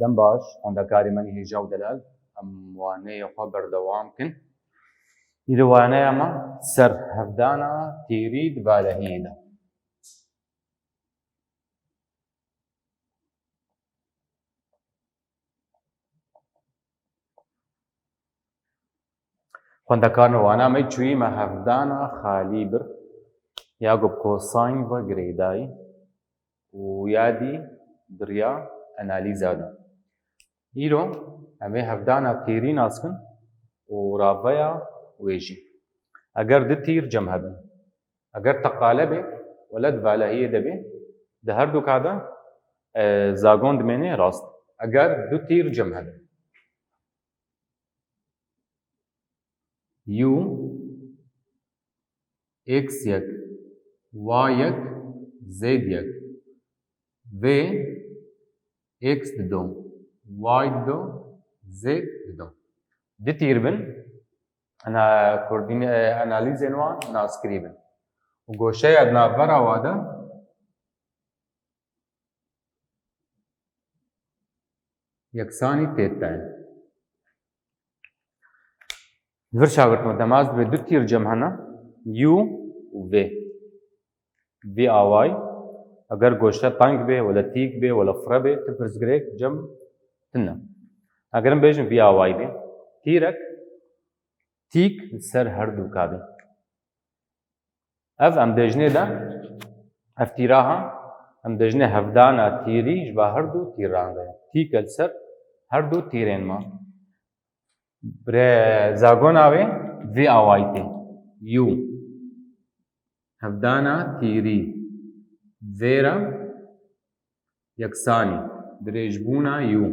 دەم باش خوێندەکاری منی هێژا و دەلال ئەم وانەیە خوا بەردەوام بکەن. ئیدە وانەیە ئەمە سەر هەفدانە تیری دبا لە هینە. خوێندەکارن وانامەی چوویمە هەفدانە خالی بر یاگۆ کۆساین بە گرێدایی و یادی دریا ئەنالیزادا. ئیرۆ ئەمێ هەفدانە تیری ناسکن و ڕابەیە وێژی. ئەگەر دو تیر جەم هەبن ئەگەر تەقالە بێ وەلە دڤالەهیە دەبێ دە هەردوو کادا زاگۆن دمێنێ ڕاست. ئەگەر دو تیر جەم هەبن U x1 y1 z1 v x ددۆ y ددۆ z ددۆ دو تیر بن ئەنالیزên wan naskirî bin û goşeya navbera wa de yeksanî têta ye. Vir şagirtme demaz dibe du tîr cem hene U û V. V away eger goşte tang bê wala tîk bê wala fire bê tu pirsgirêk cem tune. Egerim bêjin V away bê tîrek tîk li ser her du kabê. Ev em bêjinê de ev tîraha em bêjinê hevdana tîrî ji ba her du tîran de. Tîk li ser her du tîrên me. Birê zagona wê V away tê U hevdana tîrî vêra yeksanî dirêjbûna U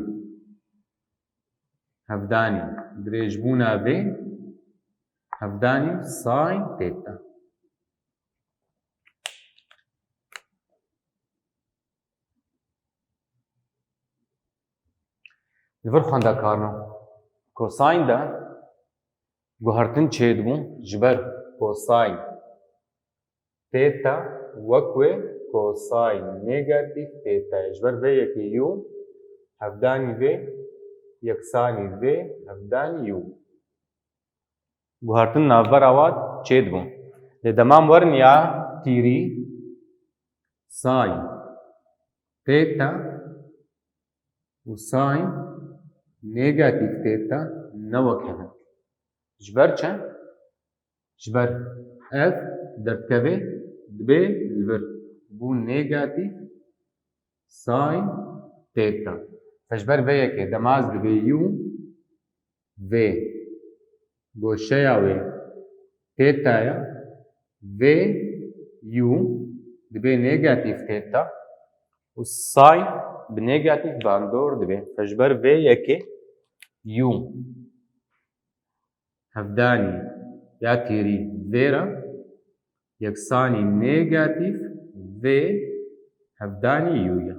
hevdanî dirêjbûna V hevdanî sin têta. Li vir xwendekarino kosayn de guhertin çê dibû ji ber kosayn têta wek wê kosayn negatif têta ye. Ji ber vê yekê U hevdanî V yeksanî V hevdanî U. Guhertin navbera wa çê dibû. Lê demam werin ya tîrî sin têta û sin negatif têta ne wek hene. Ji ber çi? Ji ber ev derdkevê dibe li vir bû negatif sin têta. Ji ber vê yekê demaz dibe U V goşeya wê têta ye V U dibe negatif têta û sin bi negatif bandor dibe. Ji ber vê yekê U hevdanî ya tîrî vêra yeksanî negatif V hevdanî U ye.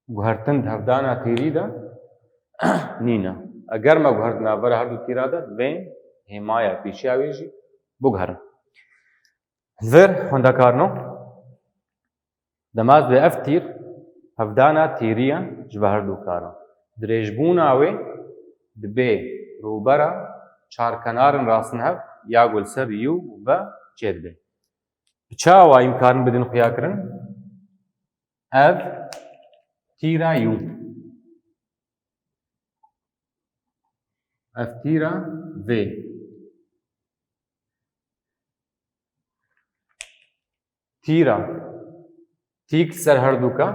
Guhertin di hevdana tîrî de nîne. Eger me guhert navbera her du tîra de vê hêmaya pêşiya wê jî biguherin. Vir xwendekarino demaz bi ev tîr hevdana tîriyan ji ber her du karan. Dirêjbûna wê dibe rûbera çarkenarên rastinhev ya gul ser U ve çê dibe. Bi çi awayî em karin bidin xuyakirin? Ev tîra U. Ev tîra V. Tîra tîk ser her du ka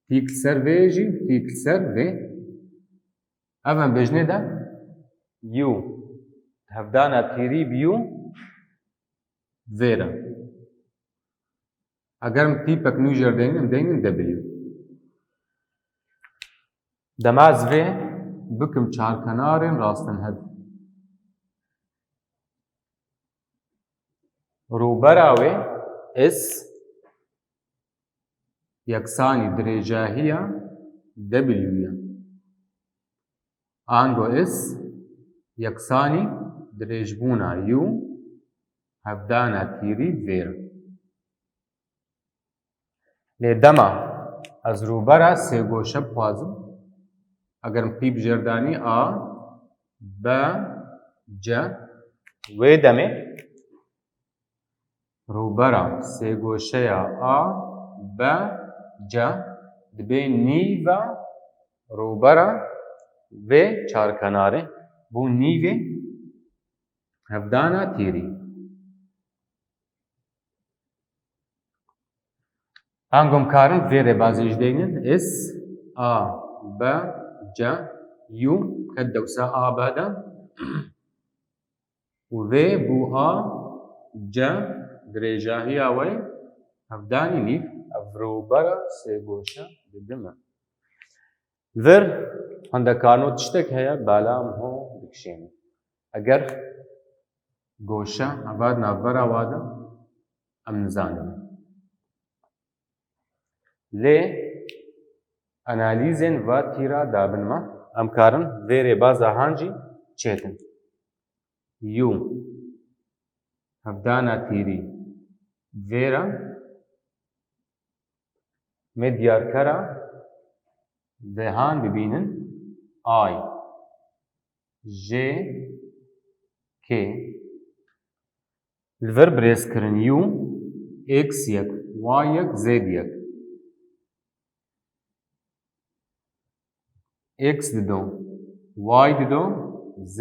tîk ser V jî tîk ser V. Ev em bêjinê de U hevdana tîrî bi U vêra. Eger em tîpek nû jê dênin em dênin W. Demaz vê bikim çarkenarên rastinhev. Rûbera wê S yeksanî dirêjahiya W ye. Ango S yeksanî dirêjbûna U هەفدانە تیری vêr lê dema ez rûbera sêgoşe bixwazim eger min pî bijêrdanî a b c wê demê rûbera sêgoşeya a b c dibe nîva rûbera vê çarkenarê bû nîvê hevdana tîrî. Hangom karin vê rêbazî ji deynin is a b c û ket dewsa a b de û vê bû a c dirêjahiya wê hevdanî nîv ev rûbera sêgoşe didim e. Vir hindekarino tiştek heye belam ho dikişînin. Eger goşe hevad navbera wa de em nizanin. Lê analîzên va tîra dabin me em karin vê rêbaza han jî çêtin. Yû hevdana tîrî vêra me diyarkera vêhan bibînin ay j k li vir birêzkirin yû x yek y yek z yek x dido y dido z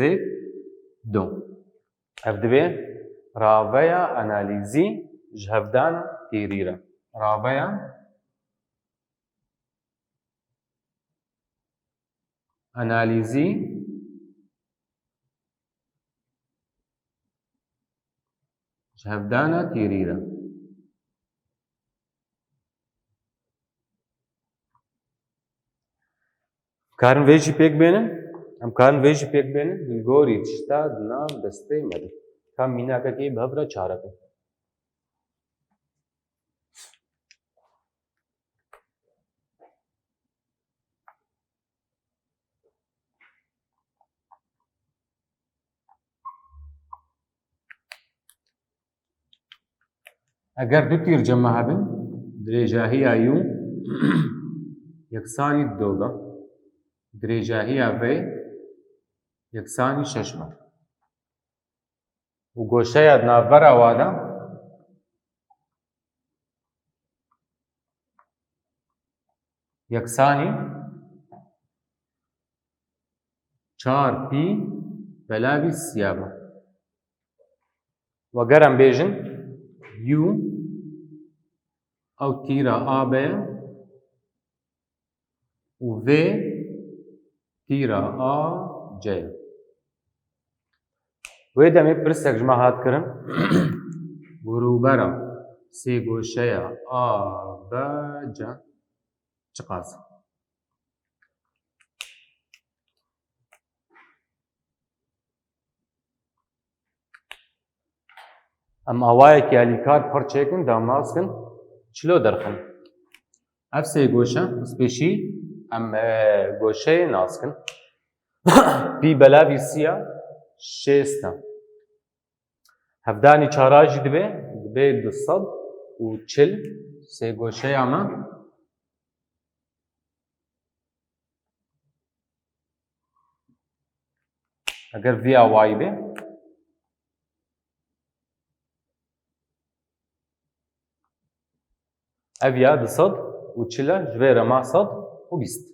do ev dibe raveya analîzî ji hevdana tîrî re. Raveya analîzî ji hevdana tîrî re. Karin vê jî pêk bênin, em karin vê jî pêk bênin li gorî tişta di nav destê me de. Ka mînakekê bi hev re çareke. Eger du tîr cema hebin, dirêjahiya yû yeksanî du be, dirêjahiya vê yeksanî şeş be. û goşeya di navbera wa de yeksanî çar pî belavî siya be. Veger em bêjin yû ew tîra a b ye û vê tîra a c ye. Wê demê pirsek ji me hat kirin ku rûbera sêgoşeya a b c çi qas e? Em awayekî alîkar pir çêkin damaz kin çilo derxin. Ev sêgoşe spêşî em goşeyê nas kin pî belavî siya şêst e. Hevdanî çara jî dibe du sed û çil sêgoşeya me eger vîya wayî be ev ya du sed û çil e ji vê re ma sed û bîst.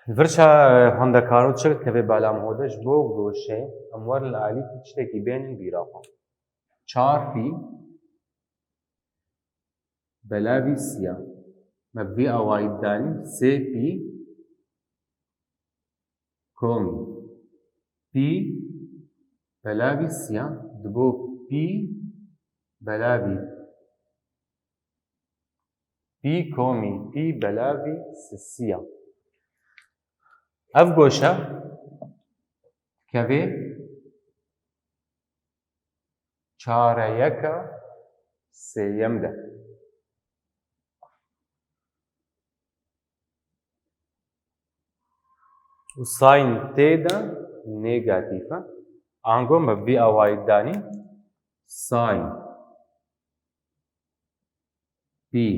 Li vir xwendekaro çi tevê belam hode ji bo goşê em werin li alîkî tiştekî bêhnin bîra xwe. Çar pî belavî siya me vê awayî danî sê pî komî pî belavî siya dibo pî belavî pî komî pî belavî siya. Ev goşe kevê çareyeka sêyem de. و ساین تێدا نێگاتیڤە ئانگۆم بە ڤی ئەوایت دانی ساین پی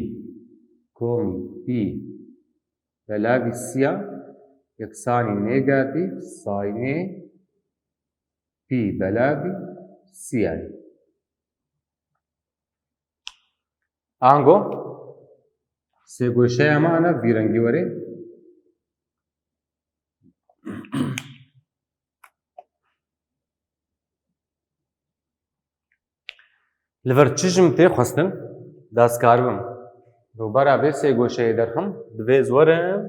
کۆمی پی بەلاوی سیا یەکسانی نێگاتیڤ ساینێ پی بەلاوی سیایی ئانگۆ سێگۆشەیەمانە ڤیرەنگی وەرێ لەڤەر چژم تێ خواستن دەستکار بم ڕووبەرا بێ سێگۆشەیە دەرخم divê زۆرم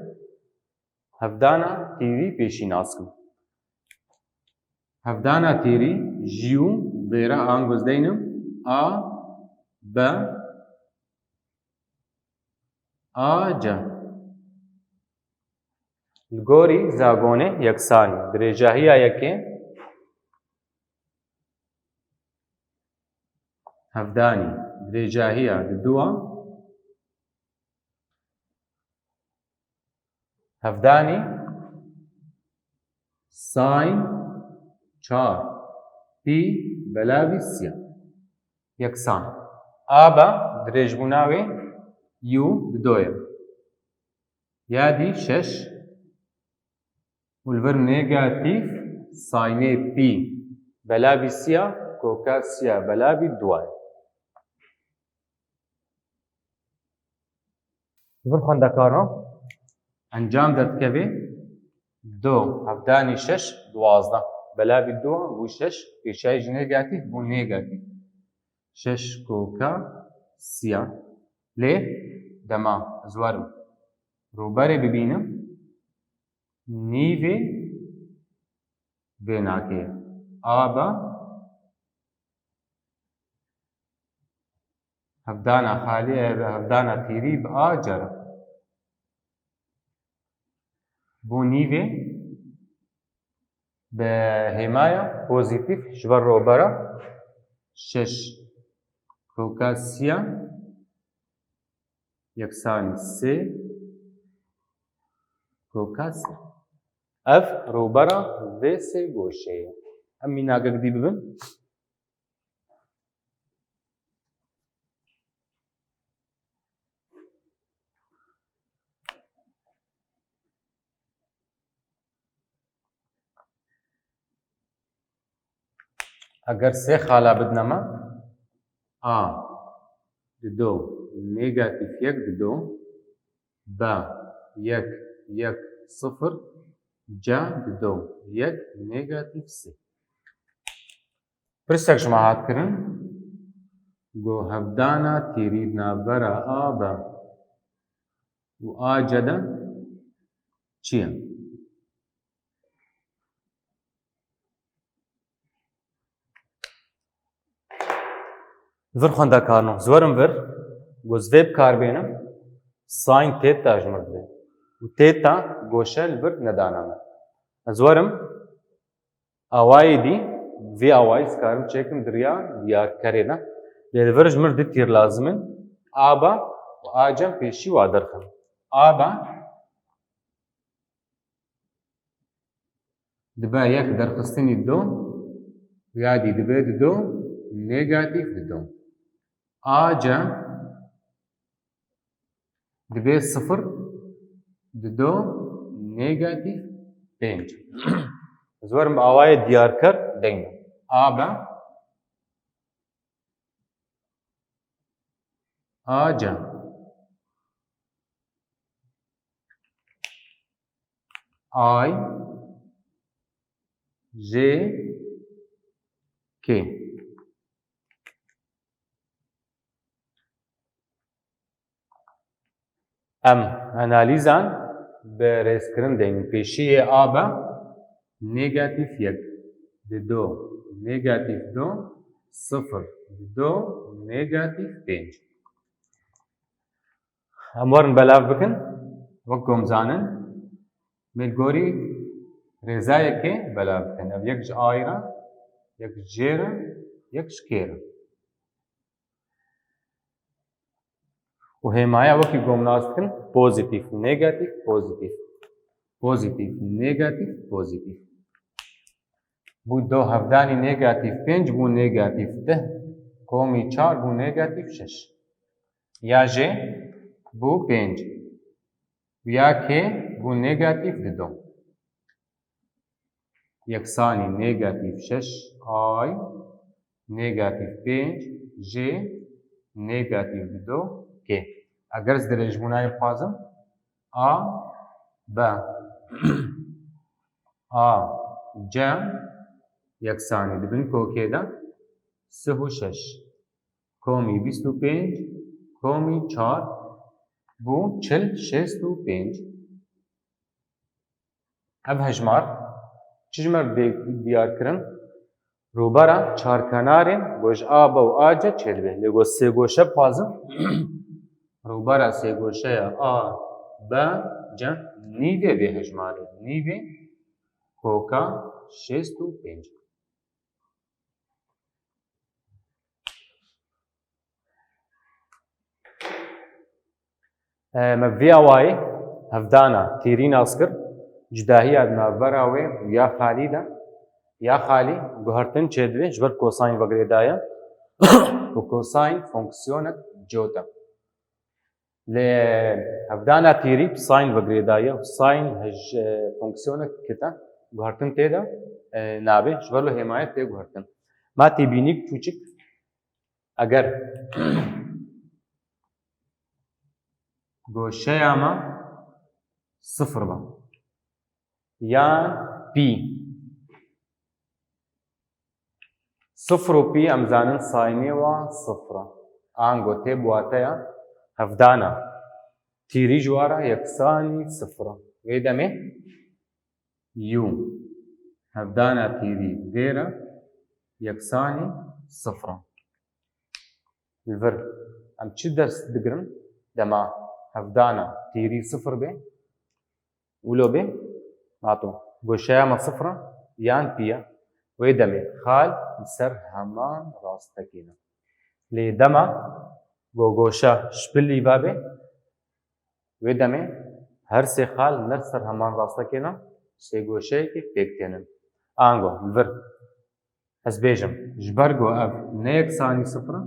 هەڤدانا تێری پێشی ناسکم هەڤدانا تێری ژی و vêra ئانگۆز دەینم ئا بە ئاجە li gorî zagonê yeksanî dirêjahiya yekê hevdanî dirêjahiya di duwa hevdanî sayn çar pî belavî sîya yeksan aba dirêjbûna wê yû di do ye yadî şeş û li vir nêgatîv saynê pî belavî sîya koka sîya belavî duwa ye li vir xwendekaran encam derdikeve do hevdanî şeş duwazda belavî duwa bû şeş pêşayî ji nêgatîv bû nêgatîv şeş koka sîya lê dema ez werim ڕووبەرێ ببینم نیڤێ vê nakeye aba hevdana xalî hevdana tîrî bi a cara bû nîvê bi hêmaya pozîtîv ji ber ڕووبەra şeş koka sîya yeksanî sê koka sî ev ڕووبەra vê sêgۆşeyê em mînagek dî bibin eger sê xala bidine me a di do nêgatîv yek di do b yek yek sıfır c di do yek nêgatîv sê pirsek ji me hat kirin got hevdana têrî di navbera a b û a c de çi ye li vir xwendekaran ez werim vir got ez vê bikarbênim sayn têta ji mir dibe û têta goşe li vir nedana me ez werim awayê dî vê awayî ez karim çêkim diriya diyarkerê de lê li vir ji mir du tîr lazim in aba û acem pêşî wa derxin aba dibe yek derxistinî do yadî dibe di do nêgatîv di do ace dibe sıfır di do nêgatîv pênc ez werim bi awayê diyarker deynim abe ace ay j k em analîzan bi rêzkirin deynin pêşiyê a be nêgatîv yek di do nêgatîv do sıfır di do nêgatîv pênc em werin belav bikin wek gomzanin mêl gorî rêzayekê belav bikin ev yek ji ayê re yek ji jê re yek ji kê re û hêmaya wekî gomnaz dikin pozîtîv nêgatîv pozîtîv پۆزیتیڤ نێگاتیڤ پۆزیتیڤ بوو دۆ هەڤدانی نێگاتیڤ 5 بوو نێگاتیڤ 10 کۆمی 4 بوو نێگاتیڤ 6 یا ژێ بوو 5 یا کێ بوو نێگاتیڤ 2 یەکسانی نێگاتیڤ 6 ئای نێگاتیڤ 5 ژێ نێگاتیڤ 2 کێ ئەگەر درێژبوونای بخوازم ئا بە ئا جە یەکسانی دەبن کۆکێدا 36 کۆمی 25 کۆمی 4 بوو 65 ئەڤ هەژمار چ ژمەر دیارکردن ڕووبەرە چارکەنارێن گۆژ ئا بە و ئاجە چێلبێ لێگۆ سێگۆشە بخوازم ڕووبەرە سێگۆشەیە ئا بە جە نیڤێ بێ هەژمارێ نیڤێ کۆکە 65 مەڤیا وایێ هەڤدانە تیری ناس کرد جداهیە ناڤبەرا وێ یا خالیدا یا خالی گوهرتن چێ دەبێ ji ber کۆساین vegirêdaya û کۆساین فۆنکسیۆnek cot e lê hevdana tîrî sayn vegirêdaya û sayn fonksiyônek kite guhertin tê de nabe ji ber hêmayet tê guhertin ma tê bînî çûçik eger goşeya me sıfır be yan pî sıfır û pî em zanin saynê wa sıfır e ango tê buwateya hevdana tîrî ji wara yeksanî sıfır e wê demê yû hevdana tîrî dêr e yeksanî sıfır e li vir em çi ders digirin dema hevdana tîrî sıfır bê wilo bê hato goşeya me sıfır e yan pî ye wê demê xal li ser heman rastekê ne lê dema goşa ji pillî vabê wê demê her sê xal ner ser heman rastekê ne sê goşeyekê pêk tênin ango li vir ez bêjim ji ber ku ev neyeksanî sıfır e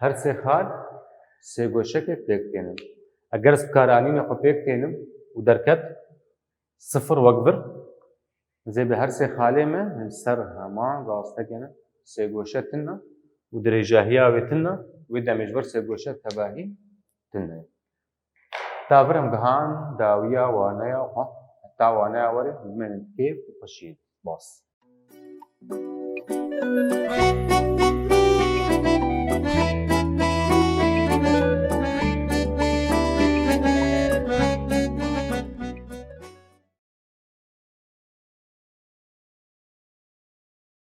her sê xal sê goşekê pêk tênin eger ez bikaranînê xwe pêk tênim û derket sıfır wek vir zê bi her sê xalê me li ser heman rastekê ne sê goşe tin ne û dirêjahiya wê tin ne wê demê ji ber sê goşe tevahî tin ne ta vir em gihan dawiya waneya xwe heta waneya werê bi min kêf û xweşiyê bas